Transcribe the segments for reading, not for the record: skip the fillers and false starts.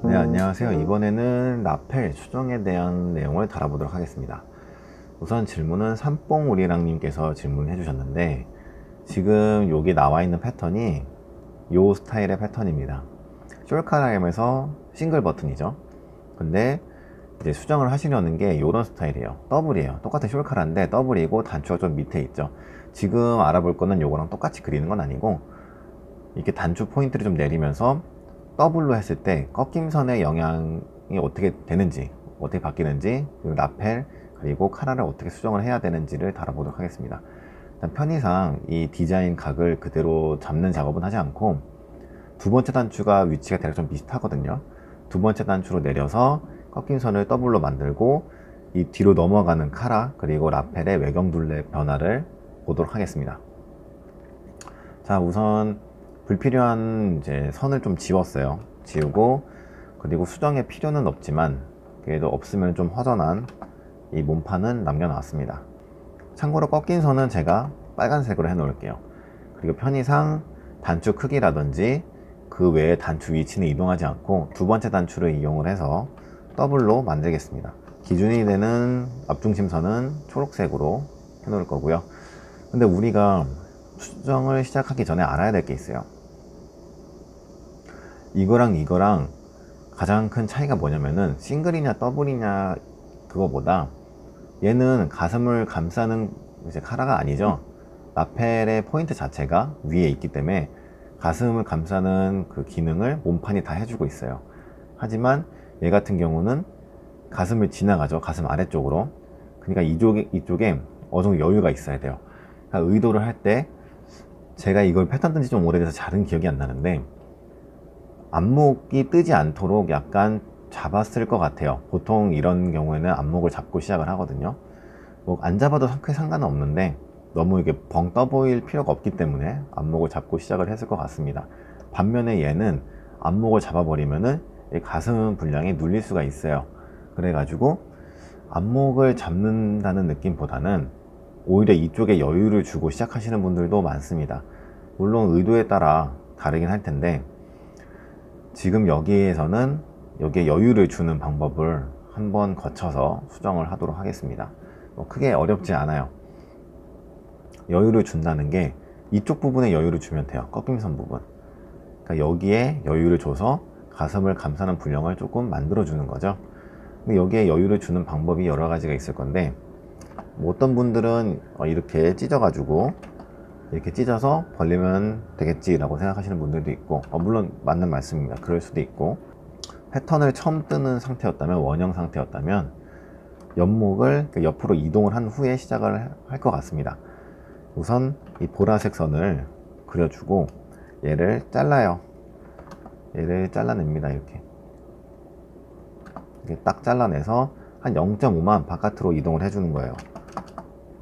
네, 안녕하세요. 이번에는 라펠 수정에 대한 내용을 다뤄보도록 하겠습니다. 우선 질문은 삼뽕우리랑님께서 질문해 주셨는데, 지금 여기 나와 있는 패턴이 요 스타일의 패턴입니다. 숄카라임에서 싱글 버튼이죠. 근데 이제 수정을 하시려는 게 요런 스타일이에요. 더블이에요. 똑같은 숄카라인데 더블이고 단추가 좀 밑에 있죠. 지금 알아볼 거는 요거랑 똑같이 그리는 건 아니고, 이렇게 단추 포인트를 좀 내리면서 더블로 했을 때 꺾임선의 영향이 어떻게 되는지, 어떻게 바뀌는지, 그리고 라펠 그리고 카라를 어떻게 수정을 해야 되는지를 다뤄보도록 하겠습니다. 일단 편의상 이 디자인 각을 그대로 잡는 작업은 하지 않고, 두 번째 단추가 위치가 대략 좀 비슷하거든요. 두 번째 단추로 내려서 꺾임선을 더블로 만들고, 이 뒤로 넘어가는 카라 그리고 라펠의 외경 둘레 변화를 보도록 하겠습니다. 자, 우선 불필요한 이제 선을 좀 지웠어요. 지우고, 그리고 수정의 필요는 없지만 그래도 없으면 좀 허전한 이 몸판은 남겨놨습니다. 참고로 꺾인 선은 제가 빨간색으로 해 놓을게요. 그리고 편의상 단추 크기라든지 그 외에 단추 위치는 이동하지 않고 두 번째 단추를 이용을 해서 더블로 만들겠습니다. 기준이 되는 앞중심선은 초록색으로 해 놓을 거고요. 근데 우리가 수정을 시작하기 전에 알아야 될 게 있어요. 이거랑 가장 큰 차이가 뭐냐면은 싱글이냐 더블이냐 그거보다, 얘는 가슴을 감싸는 이제 카라가 아니죠. 라펠의 포인트 자체가 위에 있기 때문에 가슴을 감싸는 그 기능을 몸판이 다 해주고 있어요. 하지만 얘 같은 경우는 가슴을 지나가죠. 가슴 아래쪽으로. 그러니까 이쪽에 어느 정도 여유가 있어야 돼요. 그러니까 의도를 할 때, 제가 이걸 패턴 뜬지 좀 오래돼서 잘은 기억이 안 나는데, 안목이 뜨지 않도록 약간 잡았을 것 같아요. 보통 이런 경우에는 안목을 잡고 시작을 하거든요. 뭐 안 잡아도 크게 상관은 없는데 너무 이게 벙 떠 보일 필요가 없기 때문에 안목을 잡고 시작을 했을 것 같습니다. 반면에 얘는 안목을 잡아버리면은 가슴 분량이 눌릴 수가 있어요. 그래가지고 안목을 잡는다는 느낌보다는 오히려 이쪽에 여유를 주고 시작하시는 분들도 많습니다. 물론 의도에 따라 다르긴 할 텐데, 지금 여기에서는 여기에 여유를 주는 방법을 한번 거쳐서 수정을 하도록 하겠습니다. 크게 어렵지 않아요. 여유를 준다는 게 이쪽 부분에 여유를 주면 돼요. 꺾임선 부분. 그러니까 여기에 여유를 줘서 가슴을 감싸는 분량을 조금 만들어 주는 거죠. 근데 여기에 여유를 주는 방법이 여러 가지가 있을 건데, 뭐 어떤 분들은 이렇게 찢어가지고 이렇게 찢어서 벌리면 되겠지라고 생각하시는 분들도 있고, 물론 맞는 말씀입니다. 그럴 수도 있고, 패턴을 처음 뜨는 상태였다면, 원형 상태였다면 옆목을 옆으로 이동을 한 후에 시작을 할 것 같습니다. 우선 이 보라색 선을 그려주고 얘를 잘라요. 얘를 잘라냅니다. 이렇게 딱 잘라내서 한 0.5만 바깥으로 이동을 해주는 거예요.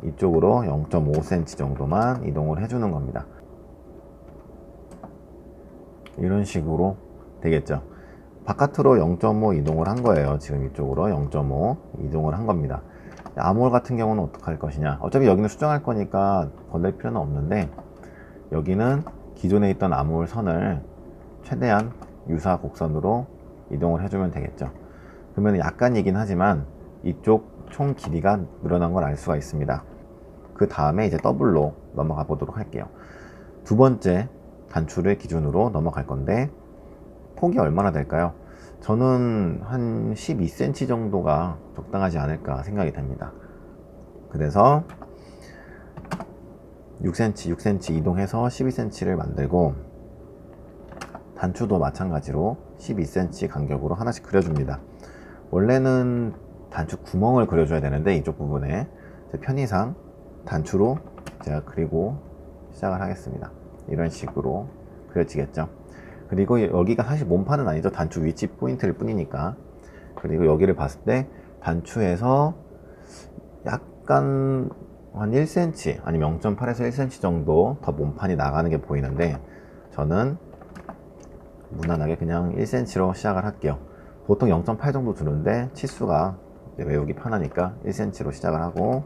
이쪽으로 0.5cm 정도만 이동을 해주는 겁니다. 이런 식으로 되겠죠. 바깥으로 0.5 이동을 한 거예요. 지금 이쪽으로 0.5 이동을 한 겁니다. 암홀 같은 경우는 어떻게 할 것이냐, 어차피 여기는 수정할 거니까 벌릴 필요는 없는데, 여기는 기존에 있던 암홀 선을 최대한 유사 곡선으로 이동을 해주면 되겠죠. 그러면 약간이긴 하지만 이쪽 총 길이가 늘어난 걸 알 수가 있습니다. 그 다음에 이제 더블로 넘어가 보도록 할게요. 두 번째 단추를 기준으로 넘어갈 건데, 폭이 얼마나 될까요? 저는 한 12cm 정도가 적당하지 않을까 생각이 됩니다. 그래서 6cm 이동해서 12cm를 만들고, 단추도 마찬가지로 12cm 간격으로 하나씩 그려줍니다. 원래는 단추 구멍을 그려줘야 되는데, 이쪽 부분에 편의상 단추로 제가 그리고 시작을 하겠습니다. 이런 식으로 그려지겠죠. 그리고 여기가 사실 몸판은 아니죠. 단추 위치 포인트일 뿐이니까. 그리고 여기를 봤을 때 단추에서 약간 한 1cm 아니면 0.8에서 1cm 정도 더 몸판이 나가는 게 보이는데, 저는 무난하게 그냥 1cm로 시작을 할게요. 보통 0.8 정도 주는데 치수가 외우기 편하니까 1cm로 시작을 하고,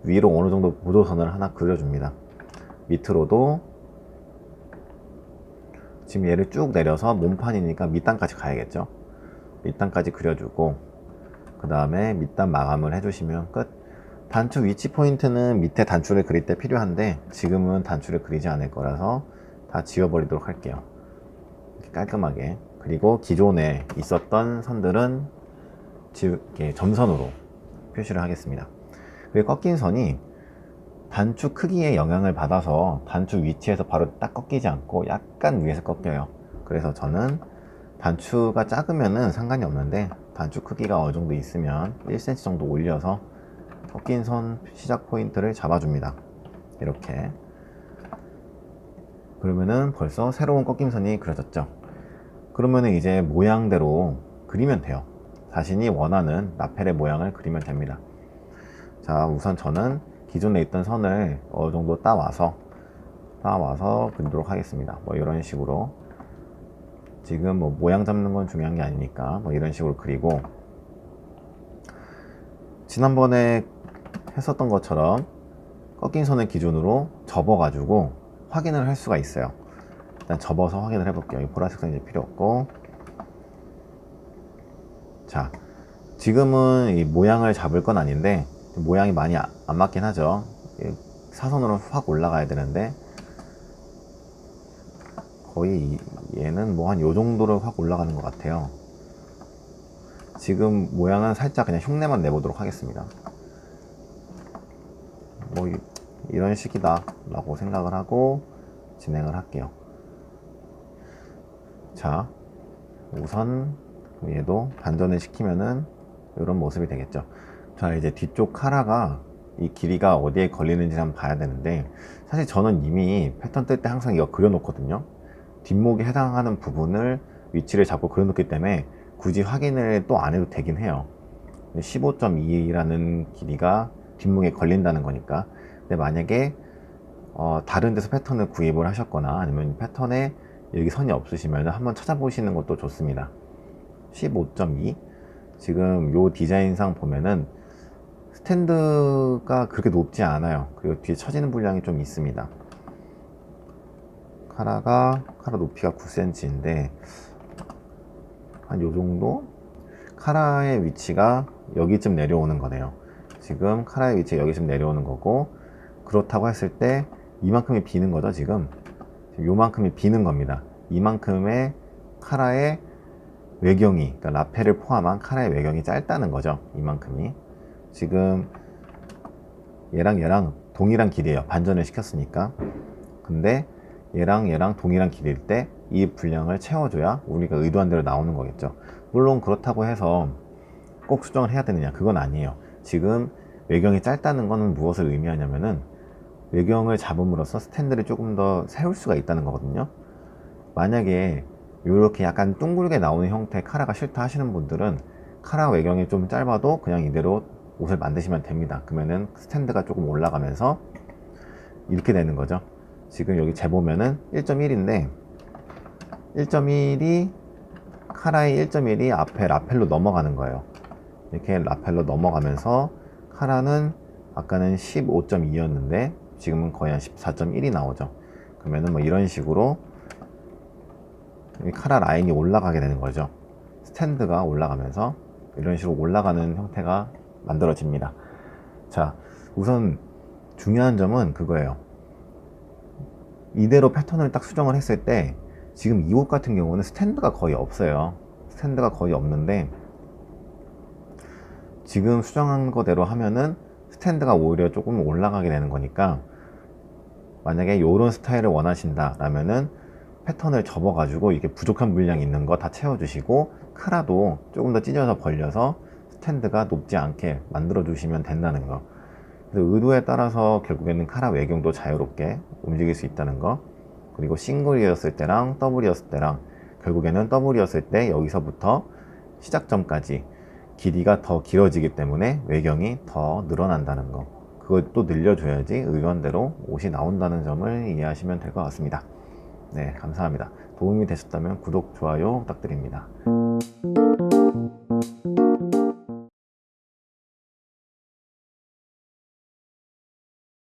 위로 어느 정도 보조선을 하나 그려줍니다. 밑으로도 지금 얘를 쭉 내려서 몸판이니까 밑단까지 가야겠죠. 밑단까지 그려주고 그 다음에 밑단 마감을 해주시면 끝. 단추 위치 포인트는 밑에 단추를 그릴 때 필요한데 지금은 단추를 그리지 않을 거라서 다 지워버리도록 할게요. 이렇게 깔끔하게. 그리고 기존에 있었던 선들은 이렇게 점선으로 표시를 하겠습니다. 그리고 꺾인 선이 단추 크기에 영향을 받아서 단추 위치에서 바로 딱 꺾이지 않고 약간 위에서 꺾여요. 그래서 저는 단추가 작으면은 상관이 없는데 단추 크기가 어느 정도 있으면 1cm 정도 올려서 꺾인 선 시작 포인트를 잡아줍니다. 이렇게. 그러면은 벌써 새로운 꺾임선이 그려졌죠. 그러면은 이제 모양대로 그리면 돼요. 자신이 원하는 라펠의 모양을 그리면 됩니다. 자, 우선 저는 기존에 있던 선을 어느 정도 따와서 그리도록 하겠습니다. 뭐 이런 식으로. 지금 뭐 모양 잡는 건 중요한 게 아니니까 뭐 이런 식으로 그리고, 지난번에 했었던 것처럼 꺾인 선을 기준으로 접어 가지고 확인을 할 수가 있어요. 일단 접어서 확인을 해 볼게요. 이 보라색 선 이제 필요 없고. 자, 지금은 이 모양을 잡을 건 아닌데 모양이 많이 안 맞긴 하죠. 사선으로 확 올라가야 되는데 거의 얘는 뭐 한 요 정도로 확 올라가는 것 같아요. 지금 모양은 살짝 그냥 흉내만 내보도록 하겠습니다. 뭐 이런 식이다 라고 생각을 하고 진행을 할게요. 자, 우선 얘도 반전을 시키면은 이런 모습이 되겠죠. 자, 이제 뒤쪽 카라가 이 길이가 어디에 걸리는지 한번 봐야 되는데, 사실 저는 이미 패턴 뜰 때 항상 이거 그려 놓거든요. 뒷목에 해당하는 부분을 위치를 잡고 그려 놓기 때문에 굳이 확인을 또 안 해도 되긴 해요. 15.2라는 길이가 뒷목에 걸린다는 거니까. 근데 만약에 다른 데서 패턴을 구입을 하셨거나 아니면 패턴에 여기 선이 없으시면 한번 찾아보시는 것도 좋습니다. 15.2. 지금 요 디자인상 보면은 스탠드가 그렇게 높지 않아요. 그리고 뒤에 처지는 분량이 좀 있습니다. 카라 높이가 9cm인데 한 요 정도? 카라의 위치가 여기쯤 내려오는 거네요. 지금 카라의 위치가 여기쯤 내려오는 거고, 그렇다고 했을 때 이만큼이 비는 거죠. 지금 요만큼이 비는 겁니다. 이만큼의 카라의 외경이, 그러니까 라펠을 포함한 카라의 외경이 짧다는 거죠. 이만큼이. 지금 얘랑 동일한 길이에요. 반전을 시켰으니까. 근데 얘랑 동일한 길이일 때 이 분량을 채워줘야 우리가 의도한 대로 나오는 거겠죠. 물론 그렇다고 해서 꼭 수정을 해야 되느냐, 그건 아니에요. 지금 외경이 짧다는 거는 무엇을 의미하냐면은 외경을 잡음으로써 스탠드를 조금 더 세울 수가 있다는 거거든요. 만약에 이렇게 약간 둥글게 나오는 형태의 카라가 싫다 하시는 분들은 카라 외경이 좀 짧아도 그냥 이대로 옷을 만드시면 됩니다. 그러면은 스탠드가 조금 올라가면서 이렇게 되는 거죠. 지금 여기 재보면은 1.1인데 1.1이 카라의 1.1이 앞에 라펠로 넘어가는 거예요. 이렇게 라펠로 넘어가면서 카라는 아까는 15.2였는데 지금은 거의 한 14.1이 나오죠. 그러면은 뭐 이런 식으로 카라 라인이 올라가게 되는 거죠. 스탠드가 올라가면서 이런 식으로 올라가는 형태가 만들어집니다. 자, 우선 중요한 점은 그거예요. 이대로 패턴을 딱 수정을 했을 때 지금 이 옷 같은 경우는 스탠드가 거의 없어요. 스탠드가 거의 없는데 지금 수정한 거대로 하면은 스탠드가 오히려 조금 올라가게 되는 거니까, 만약에 이런 스타일을 원하신다 라면은 패턴을 접어 가지고 이게 부족한 물량이 있는 거 다 채워주시고 카라도 조금 더 찢어서 벌려서 스탠드가 높지 않게 만들어 주시면 된다는 거. 그래서 의도에 따라서 결국에는 카라 외경도 자유롭게 움직일 수 있다는 거. 그리고 싱글이었을 때랑 더블이었을 때랑, 결국에는 더블이었을 때 여기서부터 시작점까지 길이가 더 길어지기 때문에 외경이 더 늘어난다는 거. 그걸 또 늘려줘야지 의견대로 옷이 나온다는 점을 이해하시면 될 것 같습니다. 네, 감사합니다. 도움이 되셨다면 구독, 좋아요 부탁드립니다.